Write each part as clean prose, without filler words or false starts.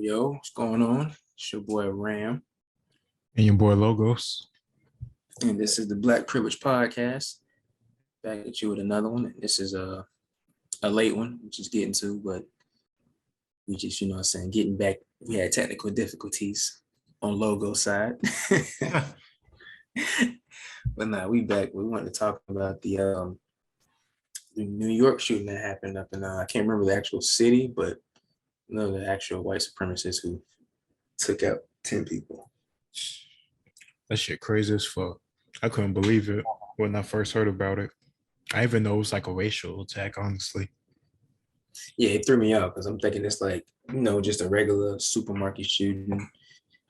Yo, what's going on? It's your boy Ram, And your boy Logos. and this is the Black Privilege Podcast. Back at you with another one. This is a late one, which is getting to, but we just, what I'm saying, getting back. We had technical difficulties on Logo side. But nah, we back. We wanted to talk about the New York shooting that happened up in I can't remember the actual city, but the actual white supremacists who took out 10 people. That shit crazy as fuck. I couldn't believe it when I first heard about it. I even know it was like a racial attack, honestly. Yeah, it threw me off because I'm thinking it's like, just a regular supermarket shooting.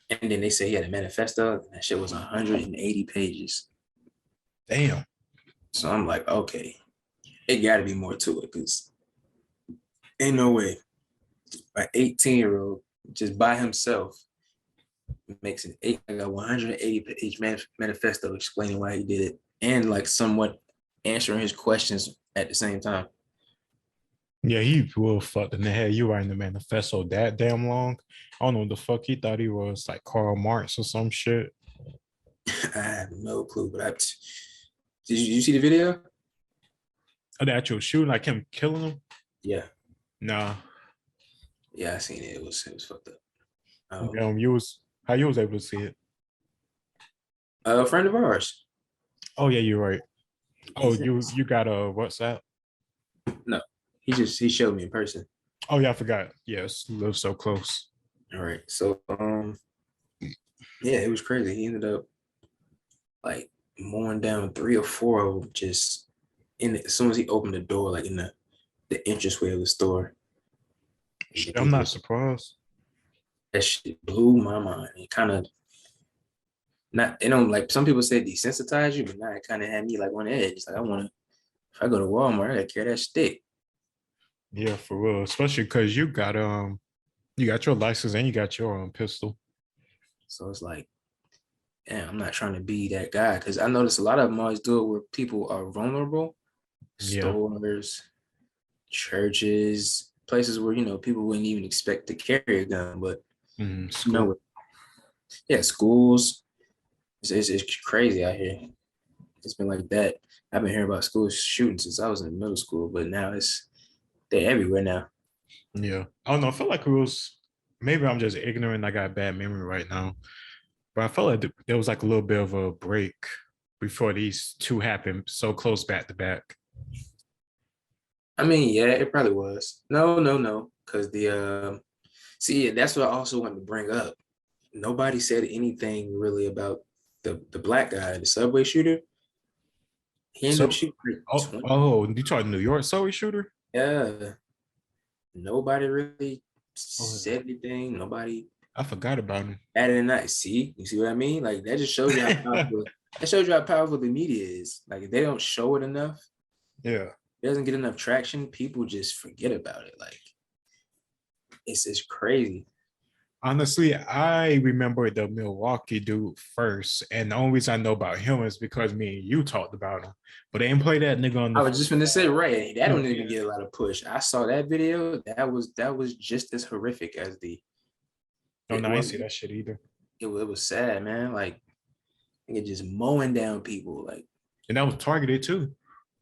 And then they say he had a manifesto, and that shit was 180 pages. Damn. So I'm like, okay, it got to be more to it because ain't no way an 18-year-old just by himself makes an 180-page manifesto explaining why he did it and like somewhat answering his questions at the same time. Yeah, he will fucked in the head. You writing the manifesto that damn long? I don't know what the fuck he thought he was, like Karl Marx or some shit. I have no clue, but did you see the video? Oh, the actual shooting, like him killing him? Yeah. Nah. Yeah, I seen it. It was fucked up. How you was able to see it? A friend of ours. Oh yeah, you're right. Oh, you got a WhatsApp? No, he showed me in person. Oh yeah, I forgot. Yes, live so close. All right, so yeah, it was crazy. He ended up like mowing down 3 or 4 of them just as soon as he opened the door, like in the entranceway of the store. I'm not surprised. That shit blew my mind. It kind of not, like some people say desensitize you, but now it kind of had me like on edge. Like if I go to Walmart, I gotta carry that stick. Yeah, for real. Especially because you got your license and you got your own pistol. So it's like, damn, I'm not trying to be that guy because I notice a lot of them always do it where people are vulnerable. Yeah. Stores, churches, places where people wouldn't even expect to carry a gun, but yeah, schools. It's crazy out here. It's been like that. I've been hearing about school shootings since I was in middle school, but now they're everywhere now. Yeah, I don't know. I feel like it was, maybe I'm just ignorant. I got a bad memory right now, but I felt like there was like a little bit of a break before these two happened so close back to back. I mean, yeah, it probably was. No, because that's what I also wanted to bring up. Nobody said anything really about the black guy, the subway shooter. He ended up shooting. You talking New York subway shooter? Yeah. Nobody really said anything. Nobody. I forgot about him. Added a night. See, you see what I mean? Like that just shows you how powerful. That shows you how powerful the media is. Like if they don't show it enough, yeah, it doesn't get enough traction. People just forget about it. Like it's crazy. Honestly, I remember the Milwaukee dude first, and the only reason I know about him is because me and you talked about him. But they didn't play that nigga on the. I was just gonna say, right? That don't even get a lot of push. I saw that video. That was just as horrific as the. Oh, no, I didn't see that shit either. It was sad, man. Like, it just mowing down people, like. And that was targeted too.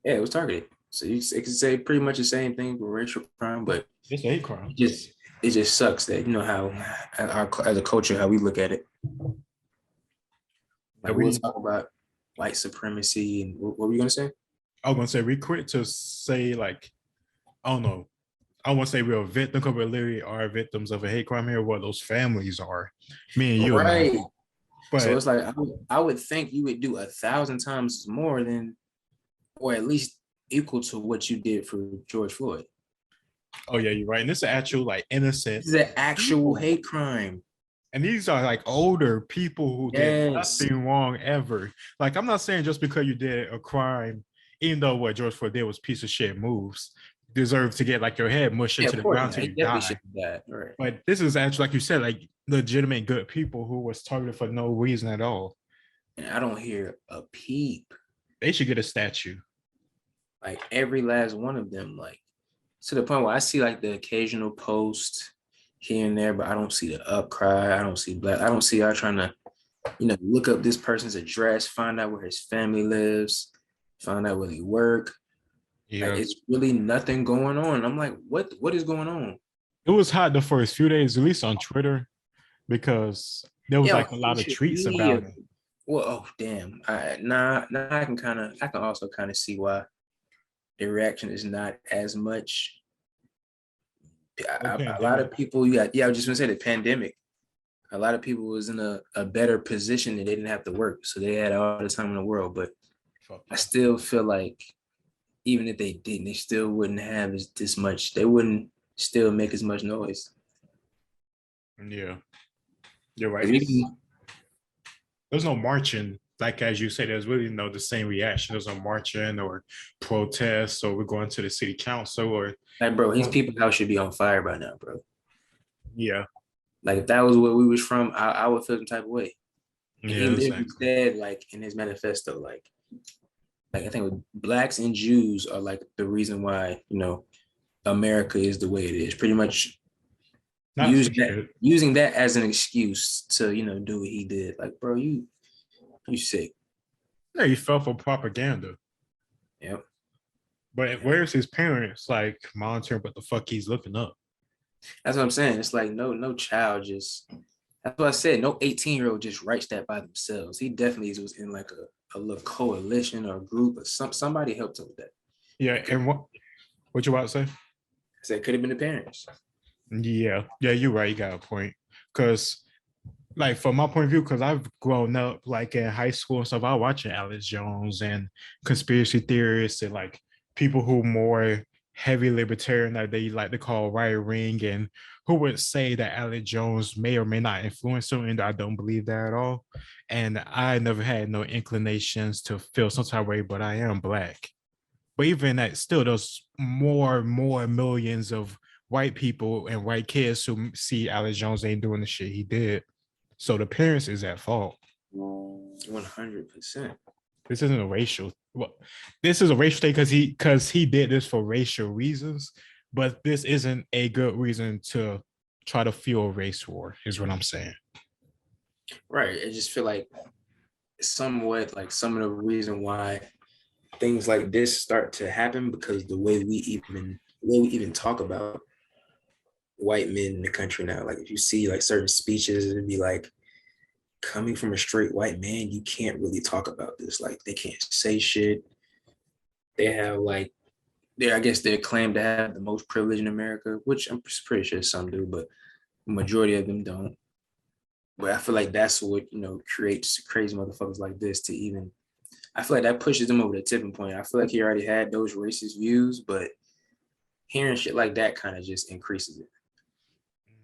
Yeah, it was targeted. So it could say pretty much the same thing for racial crime, but it's a hate crime. It just sucks that how as a culture how we look at it. Like we'll talk about white supremacy and what were you gonna say? I was gonna say we quit to say like, I don't know. I won't say we're a victim because we literally are victims of a hate crime here. What those families are, me and you, right? know. But so it's like I would think you would do 1,000 times more than, or at least equal to what you did for George Floyd. Oh yeah, you're right. And this is actual like innocent. This is an actual hate crime. And these are like older people who did nothing wrong ever. Like I'm not saying just because you did a crime, even though what George Floyd did was piece of shit moves, deserve to get like your head mushed into the ground till you die. Right. But this is actually, like you said, like legitimate good people who was targeted for no reason at all. And I don't hear a peep. They should get a statue. Like every last one of them, like to the point where I see like the occasional post here and there, but I don't see the upcry. I don't see black. I don't see y'all trying to, look up this person's address, find out where his family lives, find out where they work. Yeah. Like, it's really nothing going on. I'm like, what is going on? It was hot the first few days, at least on Twitter, because there was like a lot of tweets about it. Well, oh damn. Now I can also kind of see why the reaction is not as much. A lot of people, I was just gonna say the pandemic. A lot of people was in a better position and they didn't have to work, so they had all the time in the world. But I still feel like even if they didn't, they still wouldn't have this much. They wouldn't still make as much noise. Yeah, you're right. There's no marching, like as you say. There's really no the same reaction. There's no marching or protests, or we're going to the city council or like, bro, his people's house should be on fire by now, bro. Yeah. Like if that was where we was from, I would feel some type of way. And Yeah, he literally exactly. said, like in his manifesto, like I think with blacks and Jews are like the reason why America is the way it is. Pretty much using that as an excuse to do what he did. Like, bro, you sick. Yeah, he fell for propaganda. Yep. But where's his parents like monitoring what the fuck he's looking up? That's what I'm saying. It's like no child just. That's what I said. No 18-year-old just writes that by themselves. He definitely was in like a little coalition or group or somebody helped him with that. Yeah, and what you about to say? I said it could have been the parents. Yeah, you're right. You got a point. Because, like, from my point of view, because I've grown up like in high school and stuff, I watching Alex Jones and conspiracy theorists and like people who more heavy libertarian that they like to call right wing and who would say that Alex Jones may or may not influence them, and I don't believe that at all. And I never had no inclinations to feel some type of way, but I am black. But even that, still, there's more millions of white people and white kids who see Alex Jones ain't doing the shit he did. So the parents is at fault. 100%. This isn't a racial. Well, this is a racial thing because he did this for racial reasons, but this isn't a good reason to try to fuel a race war. Is what I'm saying. Right. I just feel like somewhat like some of the reason why things like this start to happen because the way we even talk about white men in the country now. Like if you see like certain speeches, it'd be like, coming from a straight white man, you can't really talk about this. Like they can't say shit. They have like I guess they claim to have the most privilege in America, which I'm pretty sure some do, but the majority of them don't. But I feel like that's what creates crazy motherfuckers like this to even. I feel like that pushes them over the tipping point. I feel like he already had those racist views, but hearing shit like that kind of just increases it.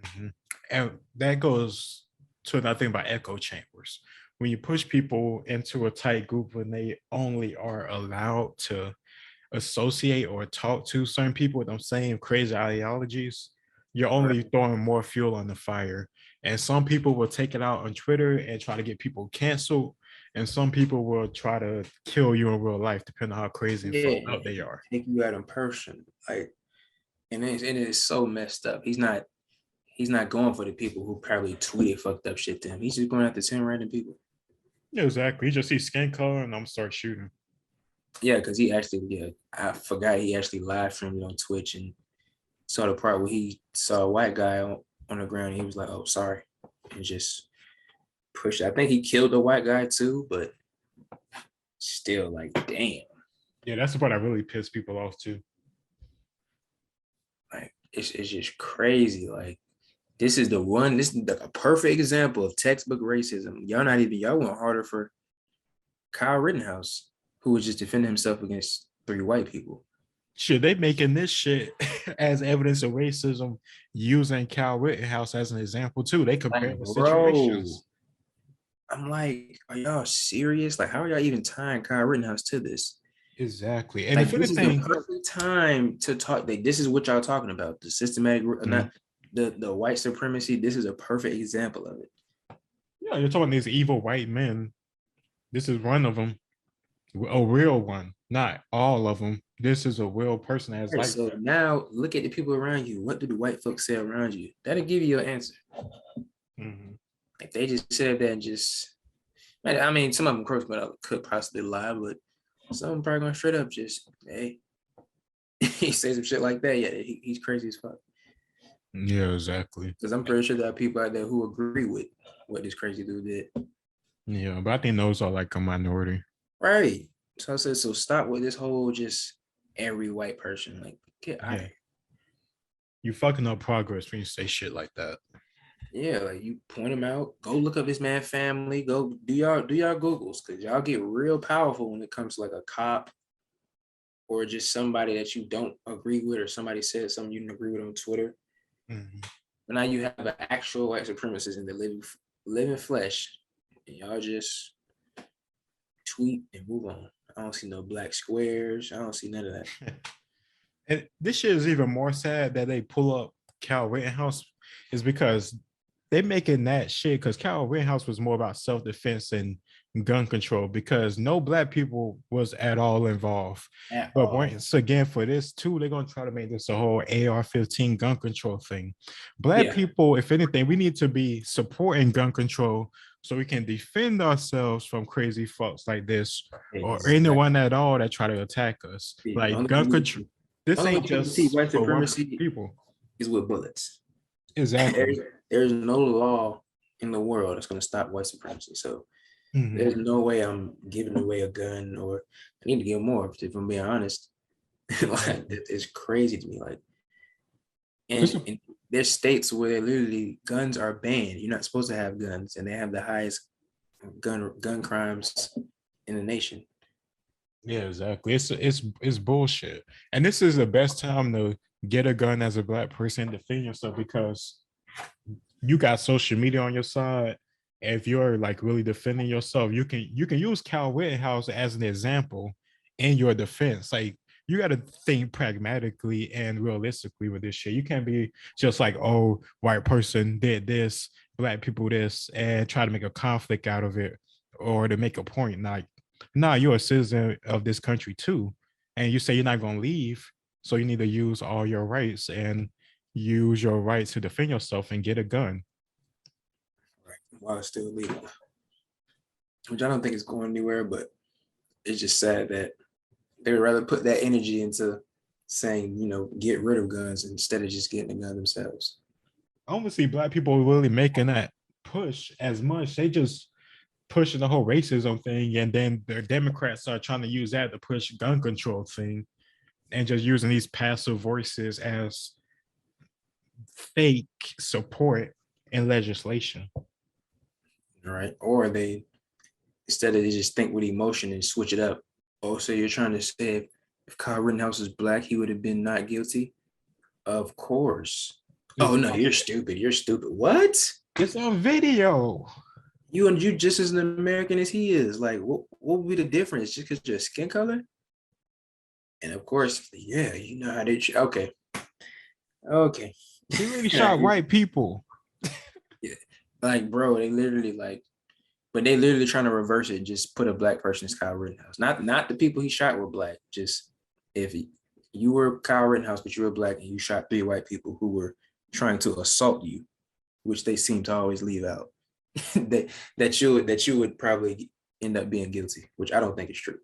Mm-hmm. And that goes to another thing about echo chambers. When you push people into a tight group when they only are allowed to associate or talk to certain people with them same crazy ideologies, you're only throwing more fuel on the fire. And some people will take it out on Twitter and try to get people canceled. And some people will try to kill you in real life, depending on how crazy and fucked up they are. Take you out in person. Like, and it is so messed up. He's not going for the people who probably tweeted fucked up shit to him. He's just going after 10 random people. Yeah, exactly. He just sees skin color and I'm start shooting. Yeah, because I forgot he actually live streamed on Twitch and saw the part where he saw a white guy on the ground. And he was like, "Oh, sorry," and just pushed. I think he killed the white guy too, but still, like, damn. Yeah, that's the part that really pissed people off too. Like, it's just crazy. Like, this is like a perfect example of textbook racism. Y'all went harder for Kyle Rittenhouse, who was just defending himself against 3 white people. Shit, they making this shit as evidence of racism using Kyle Rittenhouse as an example too. They compare the situations. I'm like, are y'all serious? Like, how are y'all even tying Kyle Rittenhouse to this? Exactly. And like, if this anything, is the perfect time to talk. This is what y'all talking about. The systematic, not the white supremacy. This is a perfect example of it. Yeah, you're talking these evil white men. This is one of them, a real one. Not all of them. This is a real person that's Right, like so that. now look at the people around you. What do the white folks say around you? That'll give you your answer. Mhm. Like they just said that and just, I mean, some of them could possibly lie, but some of them probably gonna straight up just, hey, he say some shit like that. Yeah, he's crazy as fuck. Yeah, exactly. Because I'm pretty sure there are people out there who agree with what this crazy dude did. Yeah, but I think those are like a minority. Right. So I said, so stop with this whole just every white person. Like, get out of Yeah. here. You fucking up progress when you say shit like that. Yeah, like you point him out. Go look up this man family. Go do y'all Googles because y'all get real powerful when it comes to like a cop or just somebody that you don't agree with or somebody said something you didn't agree with on Twitter. Mhm. But now you have an actual white supremacist in the living flesh, and y'all just tweet and move on. I don't see no black squares. I don't see none of that. And this shit is even more sad that they pull up Cal Rittenhouse is because they making that shit because Cal Rittenhouse was more about self-defense and gun control because no black people was at all involved. At But all. once again, for this too, they're gonna try to make this a whole AR-15 gun control thing. Black Yeah. people, if anything, we need to be supporting gun control so we can defend ourselves from crazy folks like this or anyone Exactly. at all that try to attack us. The Like gun only control. This only way ain't people see just white for one supremacy people. is with bullets. Exactly. There's no law in the world that's going to stop white supremacy. So Mhm. there's no way I'm giving away a gun, or I need to give more. If I'm being honest, like it's crazy to me. Like, and there's states where literally guns are banned. You're not supposed to have guns, and they have the highest gun crimes in the nation. Yeah, exactly. It's bullshit. And this is the best time to get a gun as a black person, defend yourself because you got social media on your side. If you're like really defending yourself, you can use Cal Rittenhouse as an example in your defense. Like you got to think pragmatically and realistically with this shit. You can't be just like, oh, white person did this, black people this, and try to make a conflict out of it or to make a point. Like, nah, you're a citizen of this country too, and you say you're not gonna leave, so you need to use all your rights and use your right to defend yourself and get a gun. Right, while it's still legal, which I don't think is going anywhere. But it's just sad that they would rather put that energy into saying, get rid of guns instead of just getting the gun themselves. I don't see black people really making that push as much. They just pushing the whole racism thing, and then the Democrats are trying to use that to push gun control thing, and just using these passive voices as fake support in legislation. Right. Or instead of they just think with emotion and switch it up. Oh, so you're trying to say if Kyle Rittenhouse was black, he would have been not guilty? Of course. It's Oh no, you're stupid. You're stupid. What? it's on video. You just as an American as he is. Like, what would be the difference? Just because your skin color? And of course, yeah, you know how they. Okay, okay. He really shot white people. Yeah. Like, bro, they literally like, but they literally trying to reverse it. Just put a black person as Kyle Rittenhouse. Not the people he shot were black. Just if you were Kyle Rittenhouse, but you were black and you shot 3 white people who were trying to assault you, which they seem to always leave out. that you would probably end up being guilty, which I don't think is true.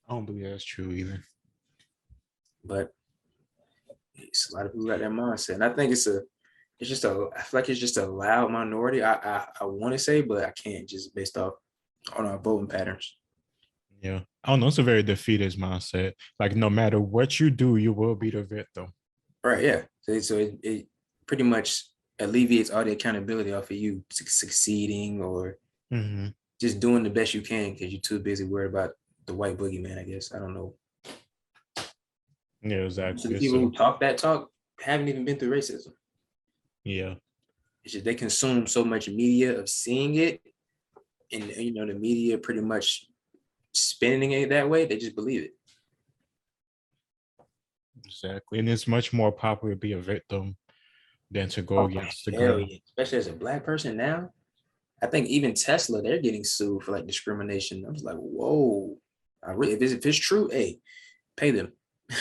I don't believe that's true either. But it's a lot of people got that mindset, and I think I feel like it's just a loud minority. I want to say, but I can't just based off on our voting patterns. Yeah. I don't know. It's a very defeatist mindset. Like, no matter what you do, you will be the victim. Right? Yeah. So it pretty much alleviates all the accountability off of you succeeding or Mhm. just doing the best you can because you're too busy worried about the white boogeyman. I guess I don't know. Yeah, So the exactly. people So, who talk that talk haven't even been through racism. yeah. It's just they consume so much media of seeing it, and the media pretty much spinning it that way. They just believe it. Exactly. And it's much more popular to be a victim than to go Oh against the hell grain. yeah! Especially as a black person now. I think even Tesla, they're getting sued for like discrimination. I was like, whoa. If it's true, hey, pay them.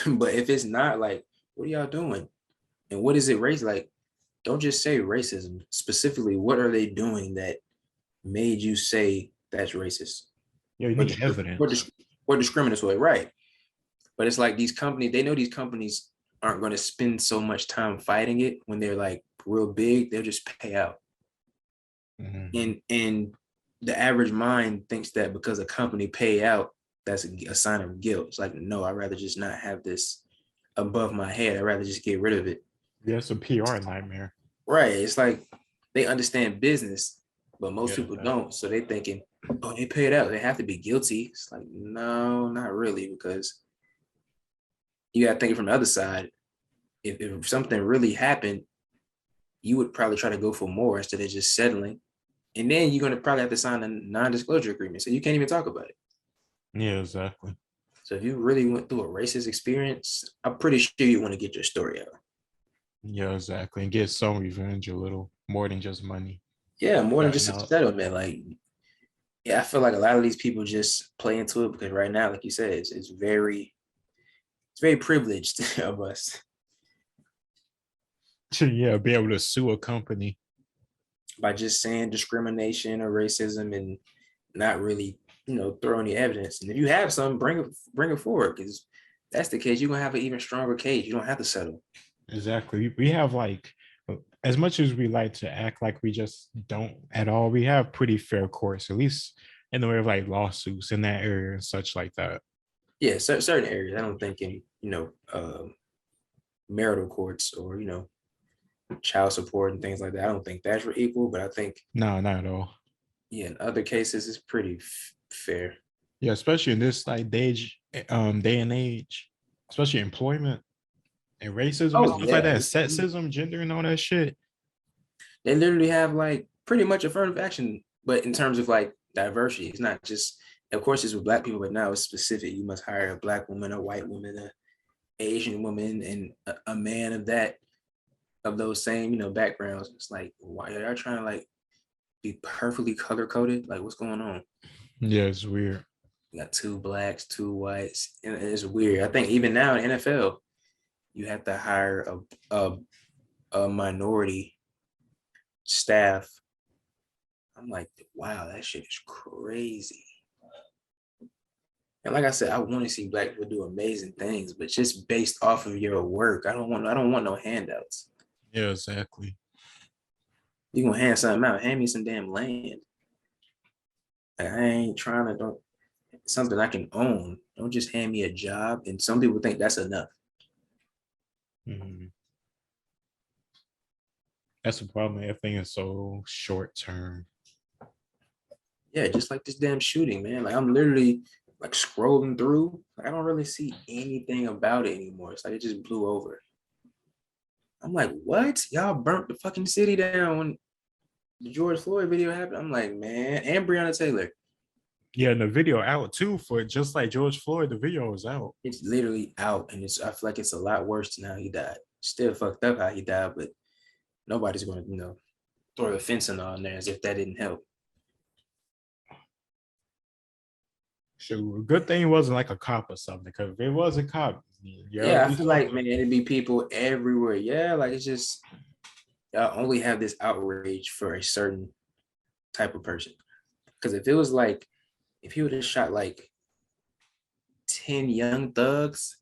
But if it's not, like, what are y'all doing? And what is it race like? Don't just say racism. Specifically, what are they doing that made you say that's racist Yeah, you or, need evidence. or discriminatory, right? But it's like these companies, they know these companies aren't going to spend so much time fighting it when they're like real big. They'll just pay out. And the average mind thinks that because a company pay out, that's a sign of guilt. It's like, no, I'd rather just not have this above my head. I'd rather just get rid of it. Yeah, it's a PR nightmare. Right. It's like they understand business, but most Yeah, people don't. So they thinking, oh, they paid out. They have to be guilty. It's like, no, not really, because you got to think it from the other side. If something really happened, you would probably try to go for more instead of just settling. And then you're going to probably have to sign a non-disclosure agreement. So you can't even talk about it. yeah, exactly. So if you really went through a racist experience, I'm pretty sure you want to get your story out. Yeah, exactly. And get some revenge a little more than just money. Yeah, more than Gotten just a out. settlement. Like, yeah, I feel like a lot of these people just play into it because right now, like you said, it's very privileged of us Yeah, be able to sue a company. by just saying discrimination or racism and not really, throw any evidence. And if you have some, bring it forward, because that's the case. You're gonna have an even stronger case. You don't have to settle. Exactly. We have like, as much as we like to act like we just don't at all, we have pretty fair courts, at least in the way of like lawsuits in that area and such like that. Yeah, certain areas. I don't think in marital courts or child support and things like that. I don't think that's for equal, but I think No, not at all. yeah, in other cases it's pretty fair. Yeah, especially in this like day and age, especially employment and racism and Oh stuff like yeah, that, sexism, gender, and all that shit. they literally have like pretty much affirmative action, but in terms of like diversity, it's not just. Of course, it's with Black people, but now it's specific. You must hire a Black woman, a white woman, a Asian woman, and a man of those same backgrounds. It's like, why are y'all trying to like be perfectly color coded? Like, what's going on? Yeah, it's weird. You got two blacks, two whites, and it's weird. I think even now in NFL, you have to hire a minority staff. I'm like, wow, that shit is crazy. And like I said, I want to see Black people do amazing things, but just based off of your work, I don't want no handouts. Yeah, exactly. You gonna hand something out? Hand me some damn land. Like, I ain't trying to don't something I can own. Don't just hand me a job. And some people think that's enough. Mhm. That's the problem. Everything is so short term. Yeah, just like this damn shooting, man. Like I'm literally like scrolling through. Like, I don't really see anything about it anymore. It's like it just blew over. I'm like, what? Y'all burnt the fucking city down when the George Floyd video happened. I'm like, man, and Breonna Taylor. Yeah, and the video out too for just like George Floyd. The video was out. It's literally out, and I feel like it's a lot worse than how he died. Still fucked up how he died, but nobody's going to throw the fentanyl on there as if that didn't help. Sure, good thing it wasn't like a cop or something. Because if it was a cop, Yeah, I feel like, man, it'd be people everywhere. Yeah, like it's just y'all only have this outrage for a certain type of person. Because if it was like, if he would have shot like 10 young thugs,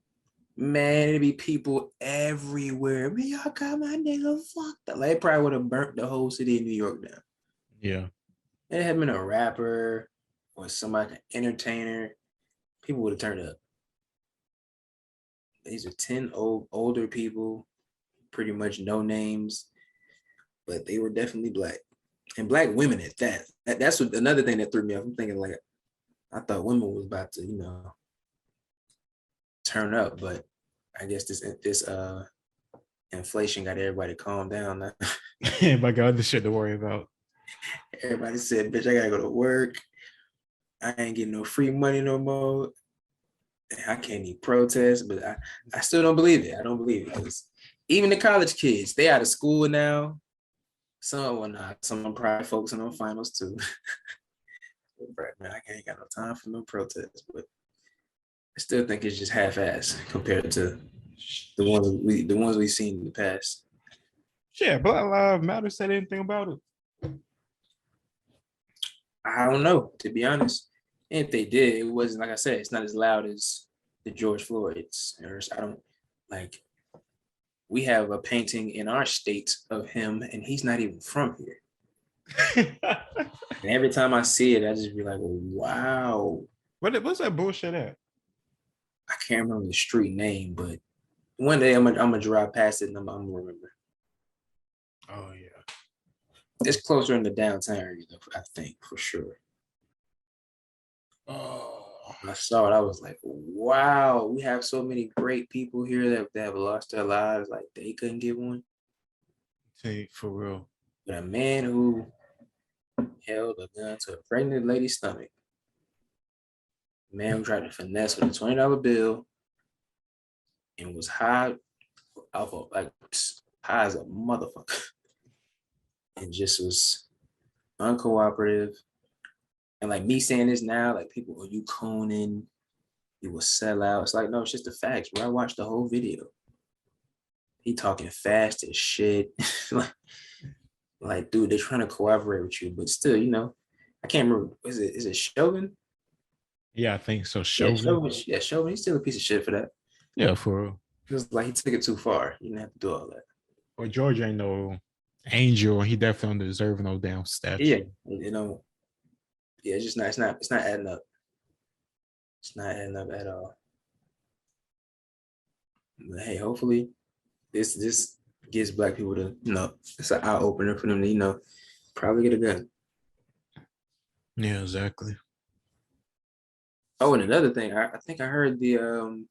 man, it'd be people everywhere. Man, y'all got my nigga fucked up. Like, it probably would have burnt the whole city of New York down. Yeah. It had been a rapper or somebody, an entertainer, people would have turned up. These are 10 older people, pretty much no names, but they were definitely Black. And Black women at that. That's what another thing that threw me off. I'm thinking like, I thought women was about to, turn up, but I guess this inflation got everybody calmed down now. My God, the shit to worry about. Everybody said, bitch, I gotta go to work. I ain't getting no free money no more. I can't even protest, but I still don't believe it. I don't believe it because even the college kids, they out of school now. Some will not. Some are probably focusing on finals too. Man, I ain't got no time for no protest. But still think it's just half-assed compared to the ones we've seen in the past. Yeah, Black Lives Matter said anything about it? I don't know, to be honest. And if they did, it wasn't, like I said, it's not as loud as the George Floyd's. Or I don't like. We have a painting in our state of him, and he's not even from here. And every time I see it, I just be like, wow. What's that bullshit at? I can't remember the street name, but one day I'm gonna drive past it and I'm gonna remember. Oh yeah. It's closer in the downtown area, though, I think, for sure. Oh, I saw it, I was like, wow, we have so many great people here that have lost their lives. Like they couldn't get one. take for real. But a man who held a gun to a pregnant lady's stomach, a man who tried to finesse with a $20 bill and was high off of, like high as a motherfucker, and just was uncooperative. And like me saying this now, like people, are you coning? You will sell out. It's like, no, it's just the facts, bro. I watched the whole video. He talking fast as shit. like, dude, they're trying to cooperate with you, but still, I can't remember. Is it Chauvin? Yeah, I think so. Yeah, Chauvin. Chauvin. He's still a piece of shit for that. Yeah, for real. It was like he took it too far. You didn't have to do all that. Well, George ain't no angel. He definitely don't deserve no damn statue. Yeah, yeah, it's just not. It's not adding up. It's not adding up at all. But hey, hopefully, this gives Black people to it's an eye opener for them to probably get a gun. Yeah, exactly. Oh, and another thing, I think I heard the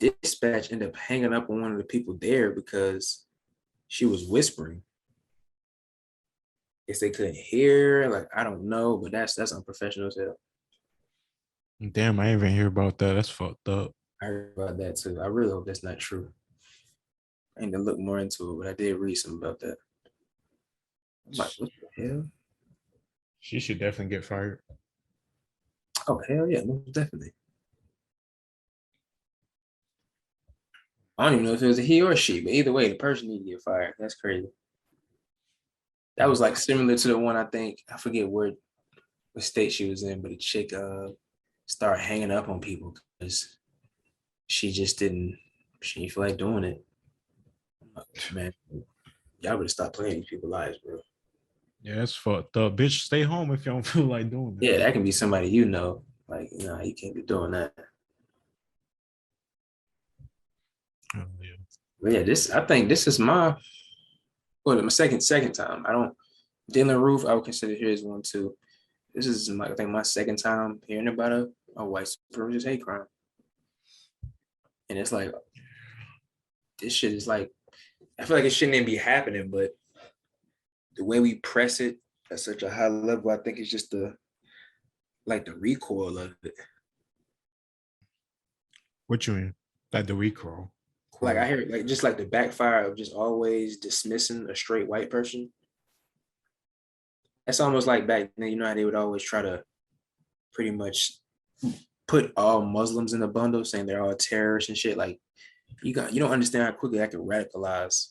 dispatch ended up hanging up on one of the people there because she was whispering. Guess they couldn't hear. Like I don't know, but that's unprofessional as hell. Damn, I didn't even hear about that. That's fucked up. I heard about that too. I really hope that's not true. I need to look more into it, but I did read something about that. I'm like, what the hell? She should definitely get fired. Oh hell yeah, most definitely. I don't even know if it was a he or she, but either way, the person need to get fired. That's crazy. That was like similar to the one I forget what state she was in, but a chick started hanging up on people because she didn't feel like doing it. Man, y'all better stop playing these people's lives, bro. Yeah, that's fucked up. Bitch, stay home if you don't feel like doing it. Yeah, that can be somebody Like, you can't be doing that. Oh, yeah. But yeah, I think this is my second time. I don't Dylan Roof, I would consider his one too. This is I think my second time hearing about a white supremacist hate crime. And it's like this shit is like I feel like it shouldn't even be happening, but the way we press it at such a high level, I think it's just the recoil of it. What you mean? Like the recoil? Like I hear just like the backfire of just always dismissing a straight white person. That's almost like back then, how they would always try to pretty much put all Muslims in a bundle, saying they're all terrorists and shit. Like you don't understand how quickly that can radicalize.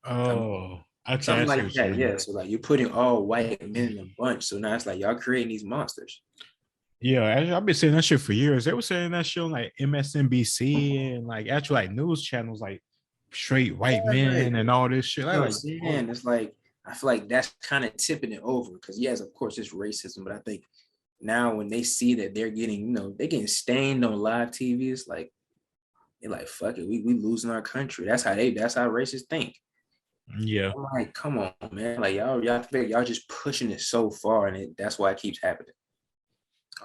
Oh, okay. Something like that, yeah. So like you're putting all white men in a bunch. So now it's like y'all creating these monsters. Yeah, I've been saying that shit for years. They were saying that shit on like MSNBC and like actual like news channels, like straight white men and all this shit. You know what I'm saying? It's like I feel like that's kind of tipping it over because yes, of course, it's racism, but I think now when they see that they're getting, they're getting stained on live TV, it's like they're like, fuck it, we losing our country. That's how racists think. Yeah. I'm like, come on, man. Like y'all just pushing it so far, and that's why it keeps happening.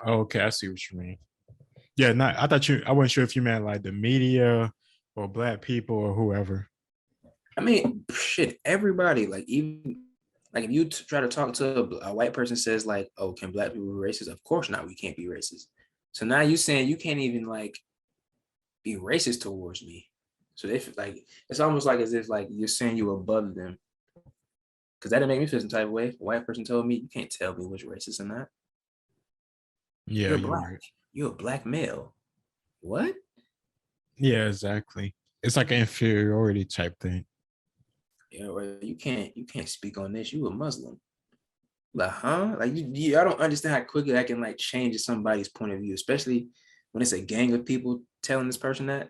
Okay, I see what you mean. Yeah, I wasn't sure if you meant like the media or Black people or whoever. I mean, shit, everybody, like even like if you try to talk to a white person says like, oh, can Black people be racist? Of course not, we can't be racist. So now you saying you can't even like be racist towards me. So if like it's almost like as if like you're saying you above them. Cause that didn't make me feel some type of way. If a white person told me you can't tell me which racist or not. Yeah, You're Black. You're a Black male. What? Yeah, exactly. It's like an inferiority type thing. Yeah, well, you can't speak on this. You a Muslim. Like, huh? Like I don't understand how quickly that can like change somebody's point of view, especially when it's a gang of people telling this person that.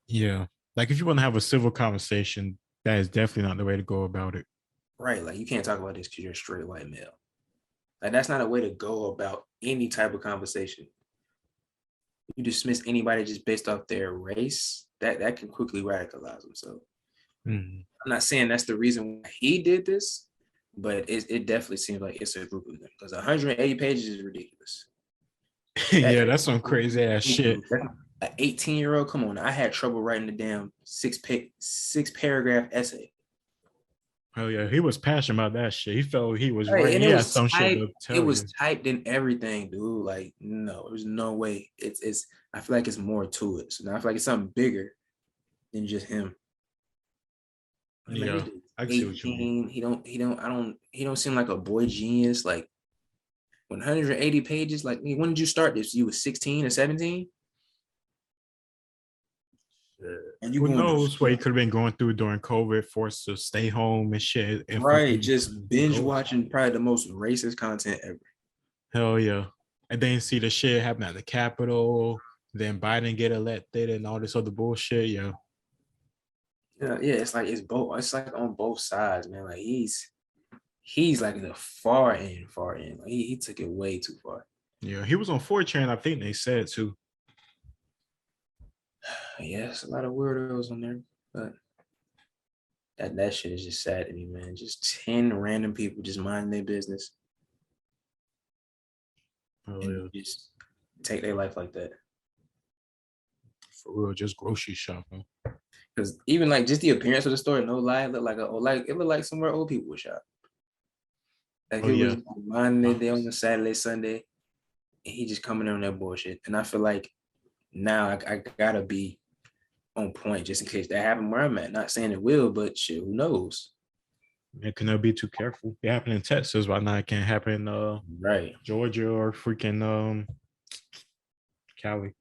Yeah. Like if you want to have a civil conversation, that is definitely not the way to go about it. Right. Like you can't talk about this because you're a straight white male. Like that's not a way to go about any type of conversation. You dismiss anybody just based off their race, that can quickly radicalize them. So Mhm. I'm not saying that's the reason why he did this, but it definitely seems like it's a group of them because 180 pages is ridiculous. That Yeah, that's some crazy ass shit. an 18-year-old, come on. I had trouble writing the damn six paragraph essay. Oh yeah, he was passionate about that shit. He felt he was Right, right. and He had some shit to it tell was you. typed in everything, dude. Like, no, there's no way. It's I feel like it's more to it. So now I feel like it's something bigger than just him. Like, man, this Yeah, dude's I can see what you mean. 18. He don't seem like a boy genius. Like 180 pages. Like, when did you start this? You was 16 or 17? And you Who going knows what he to could have been going through during COVID, forced to stay home and shit. And right, fucking just who binge knows? watching probably the most racist content ever. Hell yeah. And then see the shit happen at the Capitol, then Biden get elected and all this other bullshit. Yeah. Yeah, yeah, it's like it's both. It's like on both sides, man. Like he's like in the far end, far end. Like he took it way too far. Yeah. He was on 4chan, I think they said too. Yeah, it's a lot of weirdos on there, but that shit is just sad to me, man. Just 10 random people just minding their business Oh and yeah. just take their life like that. For real, just grocery shopping. Because even like just the appearance of the store, no lie, it looked like it looked like somewhere old people would shop. Like Oh it yeah. was minding their day on a Saturday, Sunday, and he just coming in on that bullshit. And I feel like now I gotta be on point just in case that happened where I'm at. Not saying it will, but shit, who knows? It can never be too careful. It happened in Texas, why not? It can't happen in Right. Georgia or freaking Cali.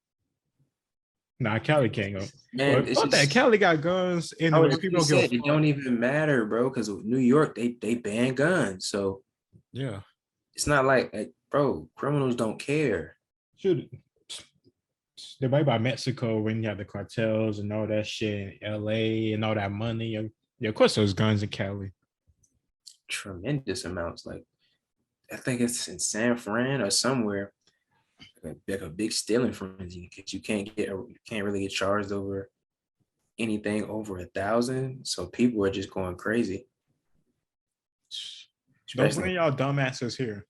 Nah, Cali can't go. Man, Well, it's fuck that. just Cali got guns I anyway. was People don't just give a said it fuck. don't even matter, bro, because New York, they ban guns. So Yeah. it's not like, bro, criminals don't care. Shoot. They're right by Mexico when you have the cartels and all that shit in LA and all that money. Yeah, of course there's guns in Cali. Tremendous amounts. Like I think it's in San Fran or somewhere, like a big stealing frenzy because you can't really get charged over anything over 1,000. So people are just going crazy, Don't especially. bring y'all dumbasses here.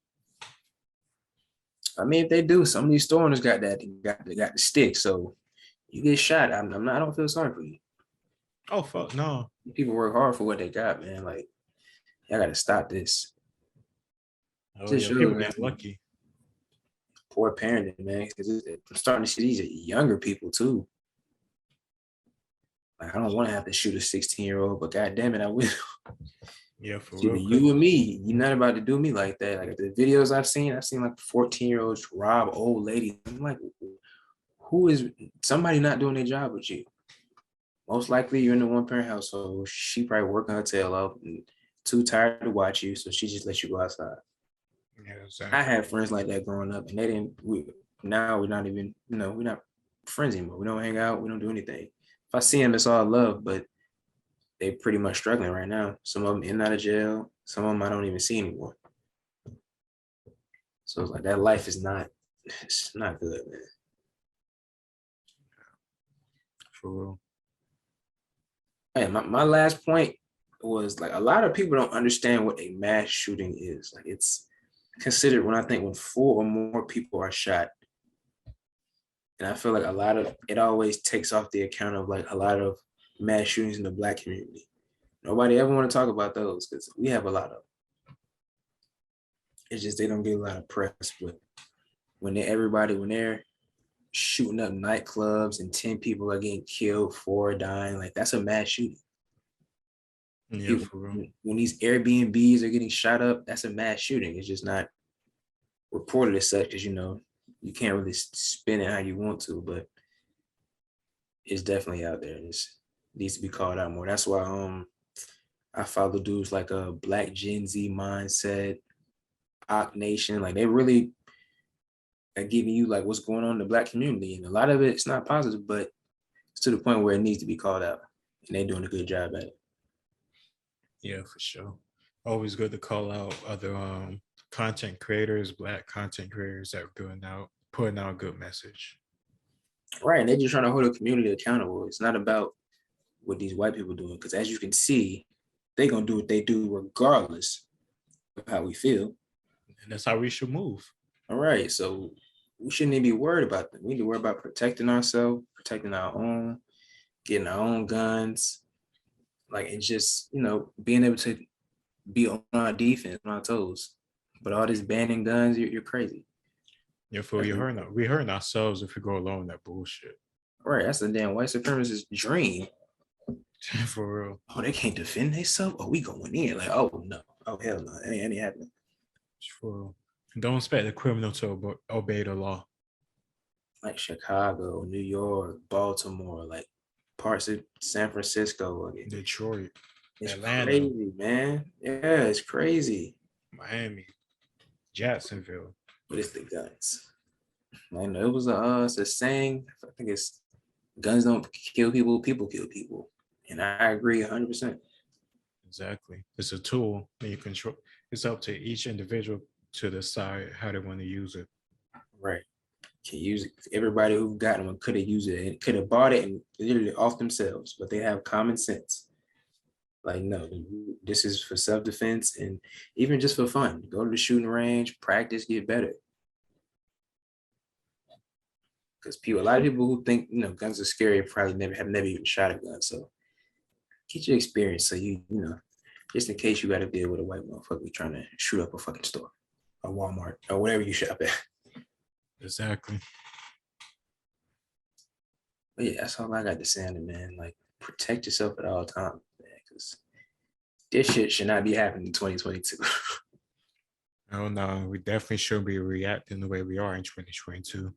I mean, if they do, some of these store owners got that. They got the stick. So you get shot. I'm not. I don't feel sorry for you. Oh fuck no. People work hard for what they got, man. Like, I got to stop this. Oh Just yeah, shows, people man, get lucky. poor parenting, man. Because I'm starting to see these younger people too. Like, I don't want to have to shoot a 16-year-old, but god damn it, I will. Yeah, for Shoot, real. you and me, you're not about to do me like that. Like the videos I've seen like 14-year-olds rob old ladies. I'm like, who is somebody not doing their job with you? Most likely you're in a one-parent household. She probably working her tail off and too tired to watch you, so she just lets you go outside. Yeah, I exactly. had friends like that growing up, and they didn't. Now we're not even, we're not friends anymore. We don't hang out. We don't do anything. If I see them, it's all love, but they pretty much struggling right now. Some of them in and out of jail. Some of them I don't even see anymore. So it's like that life is not, it's not good, man. For real. Hey, my last point was like a lot of people don't understand what a mass shooting is. Like it's considered when I think when 4 or more people are shot. And I feel like a lot of it always takes off the account of like a lot of mass shootings in the black community. Nobody ever want to talk about those because we have a lot of. It's just they don't get a lot of press. But when when they're shooting up nightclubs and 10 people are getting killed, 4 are dying, like that's a mass shooting. Yeah, People, for real. when these Airbnbs are getting shot up, that's a mass shooting. It's just not reported as such because you can't really spin it how you want to. But it's definitely out there. And it needs to be called out more. That's why I follow dudes like a Black Gen Z Mindset, Ock Nation. Like they really are giving you like what's going on in the Black community, and a lot of it's not positive, but it's to the point where it needs to be called out, and they're doing a good job at it. Yeah, for sure. Always good to call out other content creators, Black content creators that are putting out a good message. Right, and they're just trying to hold the community accountable. It's not about what these white people doing, because as you can see, they're gonna do what they do regardless of how we feel. And that's how we should move. All right, so we shouldn't even be worried about them. We need to worry about protecting ourselves, protecting our own, getting our own guns, like, and just being able to be on our defense, on our toes. But all this banning guns, you're crazy. Yeah, for we hurting ourselves if we go along with that bullshit. Right, that's a damn white supremacist dream. For real. Oh, they can't defend themselves. Oh, we going in. Like, oh no, oh hell no, it ain't happening. For real. Don't expect the criminal to obey the law. Like Chicago, New York, Baltimore, like parts of San Francisco, Detroit, it's Atlanta, crazy, man. Yeah, it's crazy. Miami, Jacksonville. But it's the guns. I know it was it's a saying. I think it's guns don't kill people, people kill people. And I agree 100%. Exactly. It's a tool that you control. It's up to each individual to decide how they want to use it. Right. Can use it. Everybody who got them could have used it and could have bought it and literally off themselves, but they have common sense. Like, no, this is for self-defense and even just for fun. Go to the shooting range, practice, get better. Because a lot of people who think guns are scary probably have never even shot a gun. So get your experience. So just in case you got to deal with a white motherfucker trying to shoot up a fucking store, a Walmart, or whatever you shop at. Exactly. But yeah, that's all I got to say on it, man. Like, protect yourself at all times, man, because this shit should not be happening in 2022. Oh no, we definitely should be reacting the way we are in 2022.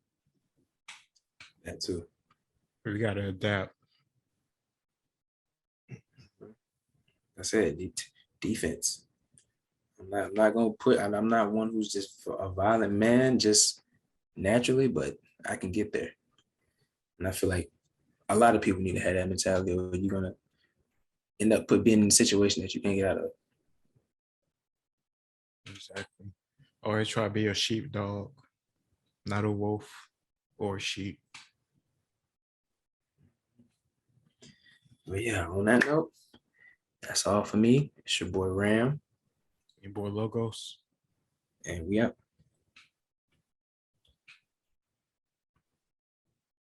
That too. We gotta adapt. I said defense. I'm not gonna put. I'm not one who's just a violent man, just naturally, but I can get there. And I feel like a lot of people need to have that mentality, or you're gonna end up being in a situation that you can't get out of. Exactly. Always try to be a sheepdog, not a wolf or a sheep. But yeah, on that note, that's all for me. It's your boy Ram. Your boy Logos. And we out.